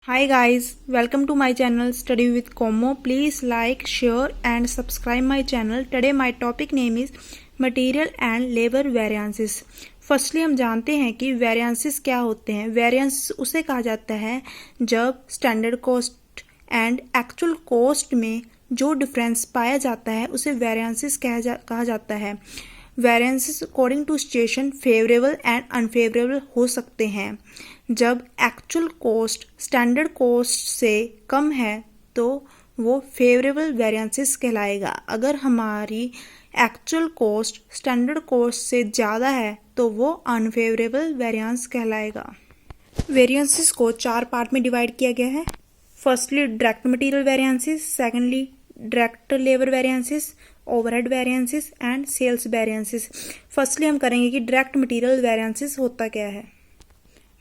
Hi guys, welcome to my channel Study with Como. Please like, share and subscribe my channel. Today my topic name is Material and Labor Variances. Firstly हम जानते हैं कि variances क्या होते हैं. Variance उसे कहा जाता है जब standard cost and actual cost में जो डिफरेंस पाया जाता है उसे वेरिएंसेस कहा जाता है. Variances according to situation favourable and unfavourable हो सकते हैं. जब एक्चुअल कॉस्ट स्टैंडर्ड कॉस्ट से कम है तो वो फेवरेबल वेरिएंसेस कहलाएगा. अगर हमारी एक्चुअल कॉस्ट स्टैंडर्ड कॉस्ट से ज़्यादा है तो वो अनफेवरेबल वेरिएंस कहलाएगा. वेरिएंसेस को 4 पार्ट में डिवाइड किया गया है. Firstly direct material variances, secondly direct labour variances, overhead variances and sales variances. Firstly हम करेंगे कि डायरेक्ट मटेरियल वेरिएंसेस होता क्या है.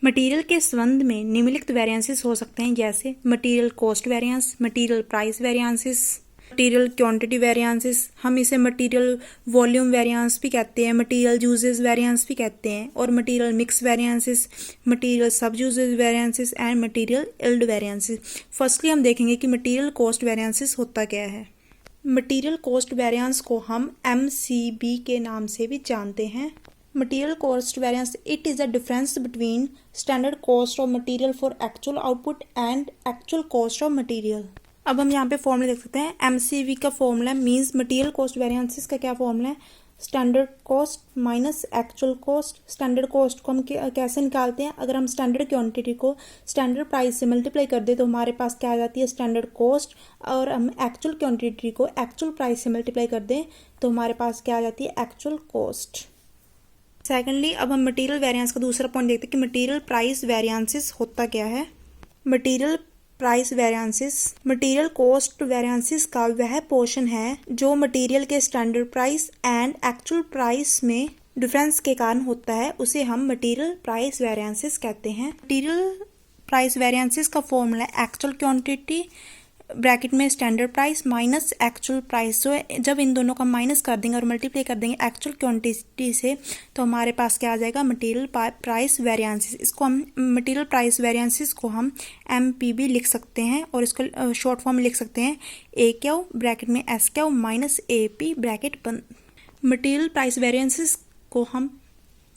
मटेरियल के संबंध में निम्नलिखित वेरिएंसेस हो सकते हैं जैसे material cost variance, material price variances, material quantity variances, हम इसे मटेरियल वॉल्यूम वेरिएंस भी कहते हैं, मटेरियल यूजेस वेरिएंस भी कहते हैं, और मटेरियल मिक्स वेरिएंसेस, मटेरियल सब uses variances and material yield variances. Firstly हम देखेंगे कि मटेरियल कॉस्ट वेरिएंसेस होता क्या है. मटेरियल कॉस्ट वेरिएंस को हम MCV के नाम से भी जानते हैं. Material cost variance, it is the difference between standard cost of material for actual output and actual cost of material. अब हम यहाँ पे फॉर्मूला देख सकते हैं. MCV का formula means material cost variances का क्या फॉर्मूला है, standard cost minus actual cost. Standard cost को हम कैसे निकालते हैं, अगर हम स्टैंडर्ड क्वांटिटी को स्टैंडर्ड प्राइस से मल्टीप्लाई कर दे तो हमारे पास क्या आ जाती है स्टैंडर्ड कॉस्ट, और हम एक्चुअल क्वांटिटी को एक्चुअल प्राइस से मल्टीप्लाई कर दें तो हमारे पास क्या आ जाती है एक्चुअल कॉस्ट. सेकेंडली अब हम मटेरियल वेरिएंस का दूसरा पॉइंट देखते हैं कि मटेरियल प्राइस वेरिएंसेस होता क्या है. Material price variances material cost variances का वह पोर्शन है जो मटेरियल के standard price and actual price में डिफरेंस के कारण होता है, उसे हम मटेरियल प्राइस वेरिएंसेस कहते हैं. मटेरियल प्राइस वेरिएंसेस का फॉर्मूला एक्चुअल क्वांटिटी ब्रैकेट में standard price minus actual price. तो जब इन दोनों का माइनस कर देंगे और मल्टीप्लाई कर देंगे एक्चुअल क्वांटिटी से तो हमारे पास क्या आ जाएगा मटेरियल प्राइस वेरिएंसेस. इसको हम मटेरियल प्राइस वेरिएंसेस को हम MPV लिख सकते हैं और इसको शॉर्ट फॉर्म में लिख सकते हैं AQ ब्रैकेट में SQ माइनस AP ब्रैकेट बंद. मटेरियल प्राइस वेरिएंसेस को हम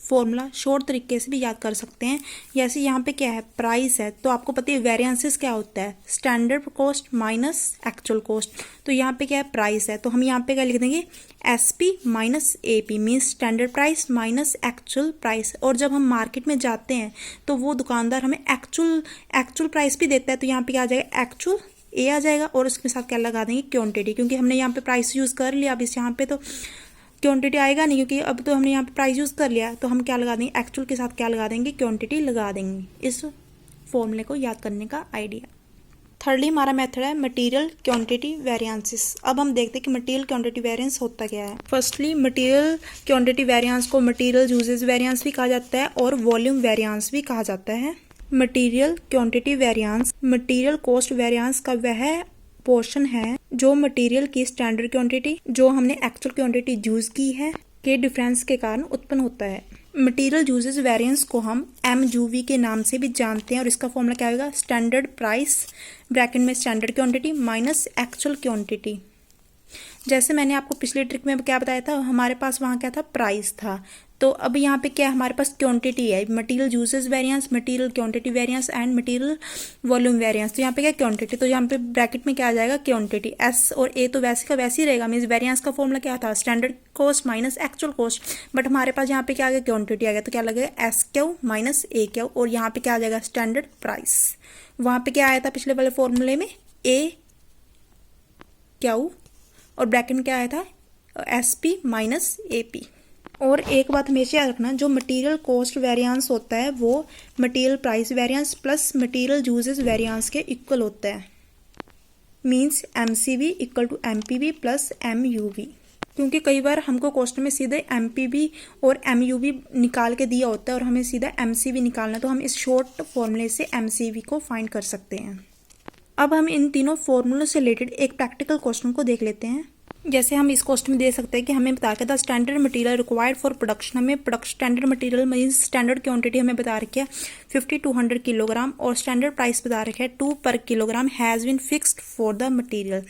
फॉर्मूला शॉर्ट तरीके से भी याद कर सकते हैं. जैसे यहाँ पे क्या है प्राइस है तो आपको पता है वेरिएंसेस क्या होता है standard cost minus actual cost. तो यहाँ पे क्या है प्राइस है तो हम यहाँ पे क्या लिख देंगे SP minus AP means standard price minus actual price. और जब हम मार्केट में जाते हैं तो वो दुकानदार हमें एक्चुअल प्राइस भी देता है तो यहाँ पे क्या आ जाएगा एक्चुअल A आ जाएगा और उसके साथ क्या लगा देंगे क्वांटिटी, क्योंकि हमने यहाँ पे प्राइस यूज़ कर लिया. अब इस यहाँ पे तो क्वांटिटी आएगा नहीं क्योंकि अब तो हमने यहाँ पे प्राइस यूज़ कर लिया, तो हम क्या लगा देंगे एक्चुअल के साथ क्या लगा देंगे क्वांटिटी लगा देंगे. इस फॉर्मूले को याद करने का आइडिया. थर्डली हमारा मेथड है मटेरियल क्वांटिटी वेरिएंसेस. अब हम देखते हैं कि मटेरियल क्वांटिटी वेरिएंस होता क्या है. फर्स्टली मटेरियल क्वांटिटी वेरिएंस को मटेरियल यूजेस वेरिएंस भी कहा जाता है और वॉल्यूम वेरिएंस भी कहा जाता है. Material quantity variance material cost variance का वह पोर्शन है जो मटेरियल की स्टैंडर्ड क्वांटिटी जो हमने एक्चुअल क्वांटिटी यूज की है के डिफरेंस के कारण उत्पन्न होता है. मटेरियल यूजेस वेरिएंस को हम MUV के नाम से भी जानते हैं और इसका फॉर्मूला क्या होगा स्टैंडर्ड प्राइस ब्रैकेट में standard quantity minus actual quantity. जैसे मैंने आपको पिछले ट्रिक में क्या बताया था, हमारे पास वहाँ क्या था प्राइस था, तो अब यहाँ पे क्या है हमारे पास क्वांटिटी है. Material usage variance, material quantity variance and material volume variance. तो यहाँ पे क्या क्वांटिटी, तो यहाँ पे ब्रैकेट में क्या आ जाएगा क्वांटिटी. S और A तो वैसे का वैसे ही रहेगा, मीन्स वेरिएंस का फॉर्मूला क्या था standard cost minus actual cost, but हमारे पास यहाँ पे क्या आ गया क्वांटिटी आ गया तो क्या लगेगा SQ माइनस AQ और यहाँ पे क्या आ जाएगा स्टैंडर्ड प्राइस. वहाँ पे क्या आया था पिछले वाले फॉर्मूले में AQ और ब्रैकेट में क्या आया था SP माइनस AP. और एक बात हमेशा याद रखना, जो मटेरियल कॉस्ट वेरिएंस होता है वो material price variance plus material usage variance के इक्वल होता है. Means MCV equal to MPV plus MUV. क्योंकि कई बार हमको क्वेश्चन में सीधे MPV और MUV निकाल के दिया होता है और हमें सीधा MCV निकालना, तो हम इस शॉर्ट फॉर्मूले से MCV को फाइंड कर सकते हैं. अब हम इन तीनों फॉर्मूलों से रिलेटेड एक प्रैक्टिकल क्वेश्चन को देख लेते हैं. जैसे हम इस क्वेश्चन में दे सकते हैं कि हमें बता रखा था standard material required for production, हमें production standard material means standard quantity हमें बता रखी है 5200 किलोग्राम और स्टैंडर्ड प्राइस बता रखा है 2 पर kilogram has been fixed for the material.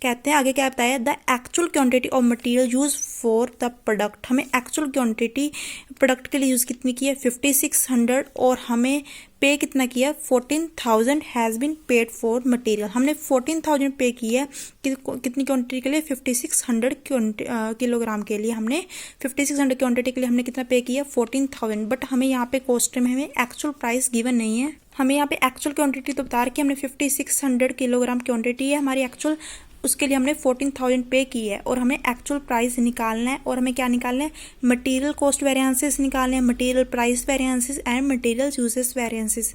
कहते हैं आगे क्या बताया, the actual quantity of material use for the product, हमें एक्चुअल क्वांटिटी प्रोडक्ट के लिए यूज़ कितनी की है 5600 और हमें पे कितना किया 14000 has been paid for material, हमने 14000 पे किया कितनी क्वांटिटी के लिए 5600 किलोग्राम के लिए, हमने 5600 क्वांटिटी के लिए हमने कितना पे किया 14000। बट हमें यहाँ पे कॉस्ट में हमें एक्चुअल प्राइस गिवन नहीं है, हमें यहाँ पे एक्चुअल क्वांटिटी तो बता रखी है, हमने 5600 किलोग्राम क्वांटिटी है हमारी एक्चुअल, उसके लिए हमने 14000 पे की है और हमें एक्चुअल प्राइस निकालना है। और हमें क्या निकालना है, मटेरियल कॉस्ट वेरिएंसेस निकालने हैं, material price variances and material usages variances.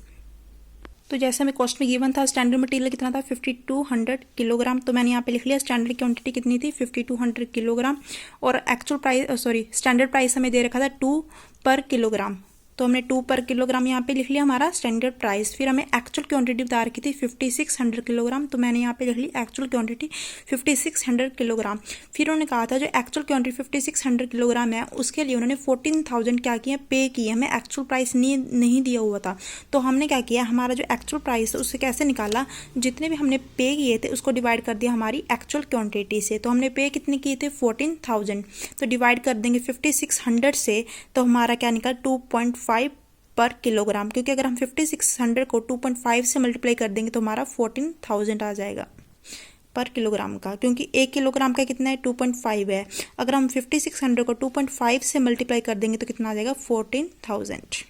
तो जैसे हमें कॉस्ट में गिवन था स्टैंडर्ड मटेरियल कितना था 5200 किलोग्राम, तो मैंने यहाँ पे लिख लिया स्टैंडर्ड क्वांटिटी कितनी थी 5200 किलोग्राम और एक्चुअल प्राइस स्टैंडर्ड प्राइस हमें दे रखा था 2 पर किलोग्राम, तो हमने 2 पर किलोग्राम यहाँ पे लिख लिया हमारा स्टैंडर्ड प्राइस। फिर हमें एक्चुअल क्वांटिटी बता रखी थी 5600 किलोग्राम, तो मैंने यहाँ पे लिख ली एक्चुअल क्वांटिटी 5600 किलोग्राम। फिर उन्होंने कहा था जो एक्चुअल क्वांटिटी 5600 किलोग्राम है उसके लिए उन्होंने 14000 क्या किया पे किया, हमें एक्चुअल प्राइस नहीं दिया हुआ था, तो हमने क्या किया हमारा जो एक्चुअल प्राइस है उससे कैसे निकाला, जितने भी हमने पे किए थे उसको डिवाइड कर दिया हमारी एक्चुअल क्वांटिटी से। तो हमने पे कितने किए थे 14000, तो डिवाइड कर देंगे 5600 से, तो हमारा क्या निकला 2.5 पर किलोग्राम, क्योंकि अगर हम 5600 को 2.5 से मल्टीप्लाई कर देंगे तो हमारा 14000 आ जाएगा पर किलोग्राम का, क्योंकि 1 किलोग्राम का कितना है 2.5 है, अगर हम 5600 को 2.5 से मल्टीप्लाई कर देंगे तो कितना आ जाएगा 14000।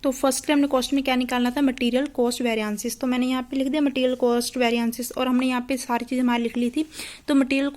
तो फर्स्टली हमने कॉस्ट में क्या निकालना था मटेरियल कॉस्ट वेरिएंसेस, तो मैंने यहाँ पे लिख दिया मटेरियल कॉस्ट वेरिएंसेस और हमने यहाँ पे सारी चीज़ हमारी लिख ली थी। तो मटेरियल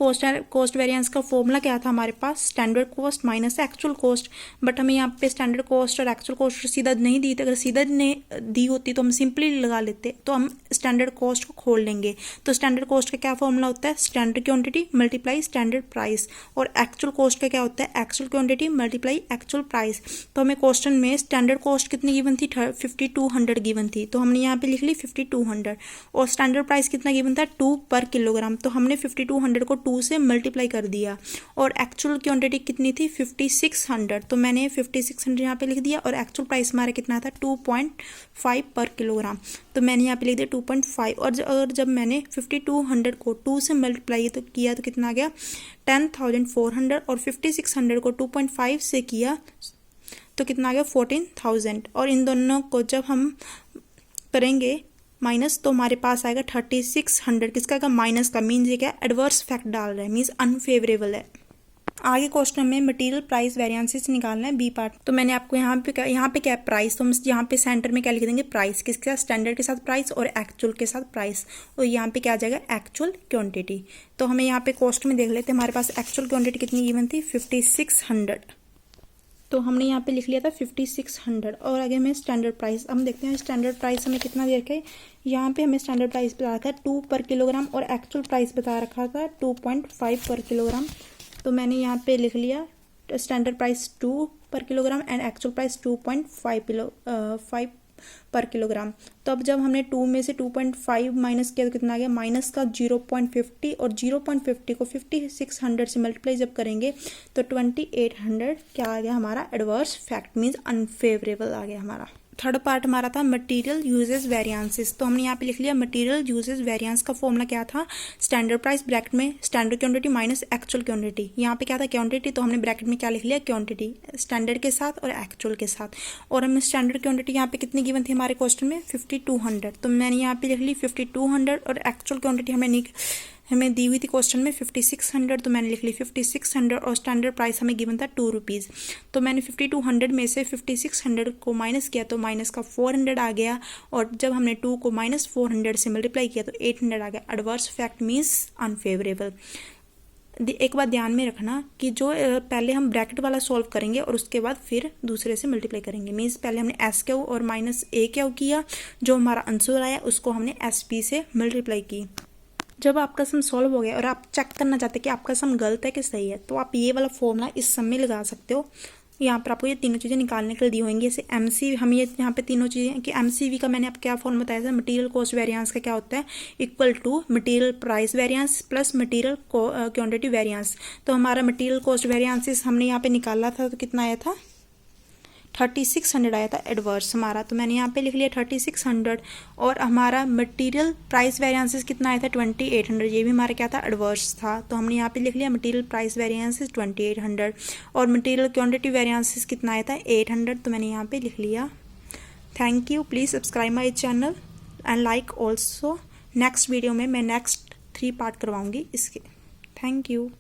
कॉस्ट वेरिएंस का फॉर्मूला क्या था हमारे पास standard cost minus actual cost, but हमें यहाँ पे स्टैंडर्ड कॉस्ट और एक्चुअल कॉस्ट सीधा नहीं दी थी, अगर सीधा दी होती तो हम सिंपली लगा लेते, तो हम स्टैंडर्ड कॉस्ट को खोल लेंगे। तो स्टैंडर्ड कॉस्ट का क्या फॉर्मूला होता है standard quantity multiply standard price, और एक्चुअल कॉस्ट का क्या होता है actual quantity multiply actual price. तो हमें क्वेश्चन में स्टैंडर्ड कॉस्ट कितनी गिवन थी 5200 गिवन थी, तो हमने यहाँ पे लिख ली 5200 और स्टैंडर्ड प्राइस कितना गिवन था 2 पर किलोग्राम, तो हमने 5200 को 2 से मल्टीप्लाई कर दिया और एक्चुअल क्वांटिटी कितनी थी 5600, तो मैंने 5600 यहाँ पे लिख दिया और एक्चुअल प्राइस हमारा कितना था 2.5 पर किलोग्राम, तो मैंने यहाँ पे लिख दिया 2.5 और जब मैंने 5200 को 2 से मल्टीप्लाई तो किया तो कितना आ गया 10400 और 5600 को 2.5 से किया तो कितना आ गया 14000 और इन दोनों को जब हम करेंगे माइनस तो हमारे पास आएगा 3600, किसका का माइनस का, मीन्स ये क्या एडवर्स फैक्ट डाल रहा है, मीन्स अनफेवरेबल है। आगे क्वेश्चन में मटेरियल प्राइस वेरिएंसेस निकालना है बी पार्ट, तो मैंने आपको यहाँ पे क्या प्राइस, तो हम यहाँ पे सेंटर में क्या लिख देंगे प्राइस, किसके साथ स्टैंडर्ड के साथ प्राइस और एक्चुअल के साथ प्राइस, और यहाँ पे क्या आ जाएगा एक्चुअल क्वांटिटी। तो हमें यहाँ पे कॉस्ट में देख लेते हैं हमारे पास एक्चुअल क्वांटिटी कितनी गिवन थी 5600, तो हमने यहाँ पे लिख लिया था 5600 और आगे हमें स्टैंडर्ड प्राइस, हम देखते हैं स्टैंडर्ड प्राइस हमें कितना दे रखा है, यहाँ पे हमें स्टैंडर्ड प्राइस बता रखा है 2 पर किलोग्राम और एक्चुअल प्राइस बता रखा था 2.5 पर किलोग्राम, तो मैंने यहाँ पे लिख लिया स्टैंडर्ड प्राइस 2 पर किलोग्राम एंड एक्चुअल प्राइस 2.5 पर किलोग्राम। तो अब जब हमने 2 में से 2.5 माइनस किया तो कितना आ गया माइनस का 0.50 और 0.50 को 5600 से मल्टीप्लाई जब करेंगे तो 2800 क्या आ गया हमारा एडवर्स फैक्ट, मीन्स अनफेवरेबल आ गया हमारा। थर्ड पार्ट हमारा था मटेरियल यूजेस वेरिएंसेस, तो हमने यहाँ पे लिख लिया मटेरियल यूजेस वेरिएंस का फॉर्मूला क्या था स्टैंडर्ड प्राइस ब्रैकेट में standard quantity minus actual quantity, यहाँ पे क्या था क्वांटिटी, तो हमने ब्रैकेट में क्या लिख लिया क्वांटिटी स्टैंडर्ड के साथ और एक्चुअल के साथ, और हमें स्टैंडर्ड क्वांटिटी यहाँ पे कितनी गिवन थी हमारे क्वेश्चन में 5200, तो मैंने यहाँ पे लिख ली 5200 और एक्चुअल क्वांटिटी हमें दी हुई थी क्वेश्चन में 5600, तो मैंने लिख ली 5600 और स्टैंडर्ड प्राइस हमें गिवन था 2 रुपीज़, तो मैंने 5200 में से 5600 को माइनस किया तो माइनस का 400 आ गया, और जब हमने 2 को माइनस 400 से मल्टीप्लाई किया तो 800 आ गया, एडवर्स फैक्ट मीन्स अनफेवरेबल। एक बात ध्यान में रखना कि जो पहले हम ब्रैकेट वाला सॉल्व करेंगे और उसके बाद फिर दूसरे से मल्टीप्लाई करेंगे, मीन्स पहले हमने एस क्यू और माइनस ए क्यू किया, जो हमारा आंसर आया उसको हमने एस पी से मल्टीप्लाई की। जब आपका सम सॉल्व हो गया और आप चेक करना चाहते हैं कि आपका सम गलत है कि सही है, तो आप ये वाला फॉर्मूला इस सम में लगा सकते हो, यहाँ पर आपको ये तीनों चीज़ें निकालने के लिए दी होंगी। जैसे MC, हम ये यहाँ पे तीनों चीज़ें कि MCV का मैंने अब क्या फॉर्म बताया था, मटेरियल कॉस्ट वेरिएंस का क्या होता है, equal to material price variance plus material quantity variance. तो हमारा मटेरियल कॉस्ट वेरिएंसेस हमने यहाँ पे निकाला था तो कितना आया था, 3600 आया था एडवर्स हमारा, तो मैंने यहाँ पे लिख लिया 3600। और हमारा मटेरियल प्राइस वेरिएंसेस कितना आया था 2800, ये भी हमारा क्या था, एडवर्स था, तो हमने यहाँ पे लिख लिया मटेरियल प्राइस वेरिएंसेस 2800। और मटेरियल क्वांटिटी वेरिएंसेस कितना आया था 800, तो मैंने यहाँ पे लिख लिया। Thank you, please subscribe my channel and like also. Next video में मैं नेक्स्ट 3 पार्ट करवाऊँगी इसके। Thank you.